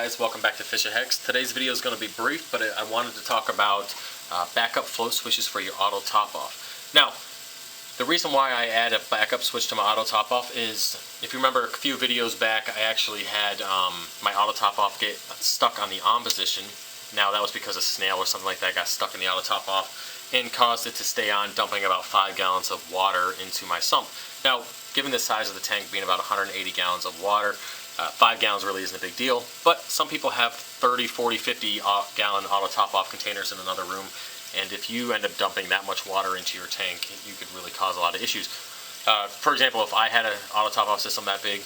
guys, welcome back to Fish of Hex. Today's video is going to be brief, but I wanted to talk about backup flow switches for your auto top off. Now, the reason why I add a backup switch to my auto top off is, if you remember a few videos back, I actually had my auto top off get stuck on the on position. Now that was because a snail or something like that got stuck in the auto top off and caused it to stay on, dumping about 5 gallons of water into my sump. Now, given the size of the tank being about 180 gallons of water, 5 gallons really isn't a big deal, but some people have 30, 40, 50 gallon auto top off containers in another room, and if you end up dumping that much water into your tank, you could really cause a lot of issues. For example, if I had an auto top off system that big,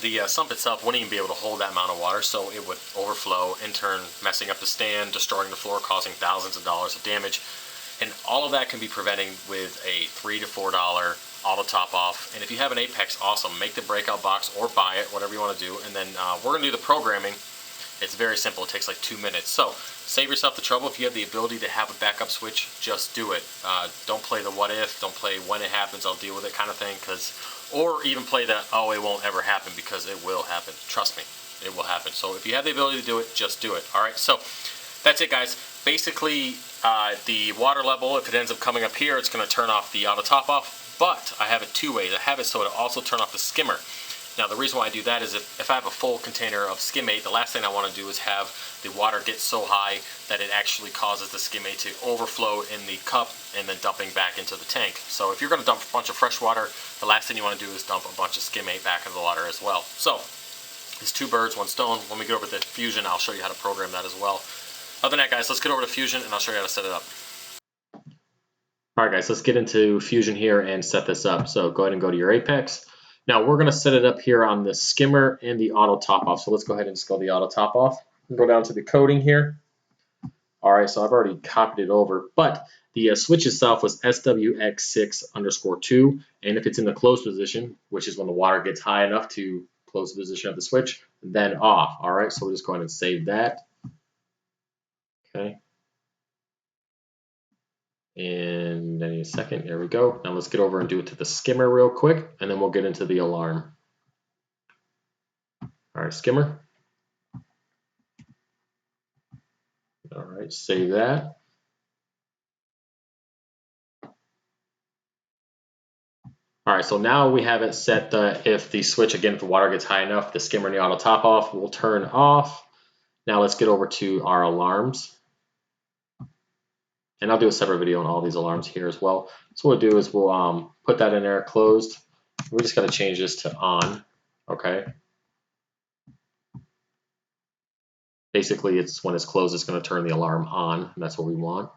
the sump itself wouldn't even be able to hold that amount of water, so it would overflow, in turn messing up the stand, destroying the floor, causing thousands of dollars of damage. And all of that can be prevented with a $3 to $4 auto top off. And if you have an Apex, awesome. Make the breakout box or buy it, whatever you want to do. And then we're going to do the programming. It's very simple. It takes like 2 minutes. So save yourself the trouble. If you have the ability to have a backup switch, just do it. Don't play the what if. Don't play when it happens, I'll deal with it kind of thing. Or even play the, oh, it won't ever happen, because it will happen. Trust me, it will happen. So if you have the ability to do it, just do it. All right, so that's it, guys. Basically, the water level, if it ends up coming up here, it's going to turn off the auto top off. But I have it two ways. I have it so it'll also turn off the skimmer. Now, the reason why I do that is if I have a full container of skimmate, the last thing I want to do is have the water get so high that it actually causes the skimmate to overflow in the cup and then dumping back into the tank. So if you're going to dump a bunch of fresh water, the last thing you want to do is dump a bunch of skimmate back into the water as well. So it's two birds, one stone. When we get over to Fusion, I'll show you how to program that as well. Other than that, guys, let's get over to Fusion and I'll show you how to set it up. Alright guys, let's get into Fusion here and set this up. So go ahead and go to your Apex. Now we're going to set it up here on the skimmer and the auto top off. So let's go ahead and just go the auto top off. Go down to the coding here. Alright, so I've already copied it over, but the switch itself was SWX6_2, and if it's in the closed position, which is when the water gets high enough to close the position of the switch, then off. Alright, so we'll just go ahead and save that. Okay. And in a second, there we go. Now let's get over and do it to the skimmer real quick, and then we'll get into the alarm. All right, skimmer. All right, save that. All right, so now we have it set if the switch, again, if the water gets high enough, the skimmer and the auto top off will turn off. Now let's get over to our alarms. And I'll do a separate video on all these alarms here as well. So what we'll do is we'll put that in there closed. We just got to change this to on. Okay. Basically, it's when it's closed, it's going to turn the alarm on, and that's what we want.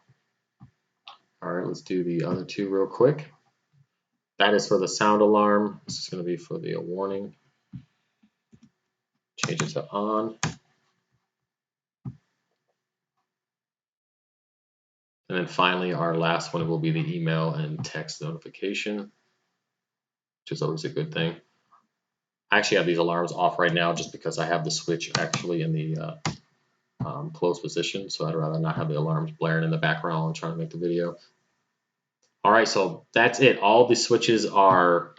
All right, let's do the other two real quick. That is for the sound alarm. This is going to be for the warning. Change it to on. And then finally, our last one will be the email and text notification, which is always a good thing. I actually have these alarms off right now just because I have the switch actually in the closed position, so I'd rather not have the alarms blaring in the background while I'm trying to make the video. All right, so that's it. All the switches are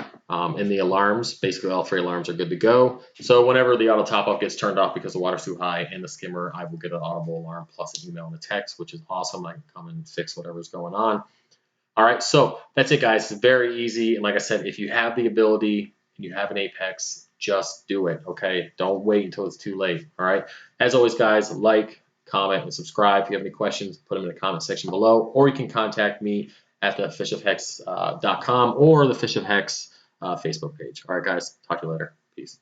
in the alarms. Basically, all three alarms are good to go. So whenever the auto top off gets turned off because the water's too high in the skimmer, I will get an audible alarm plus an email and a text, which is awesome. I can come and fix whatever's going on. All right, so that's it, guys. It's very easy. And like I said, if you have the ability and you have an Apex, just do it, okay? Don't wait until it's too late, all right? As always, guys, like, comment, and subscribe. If you have any questions, put them in the comment section below, or you can contact me at the fishofhex.com or the Fish of Hex Facebook page. All right, guys, talk to you later. Peace.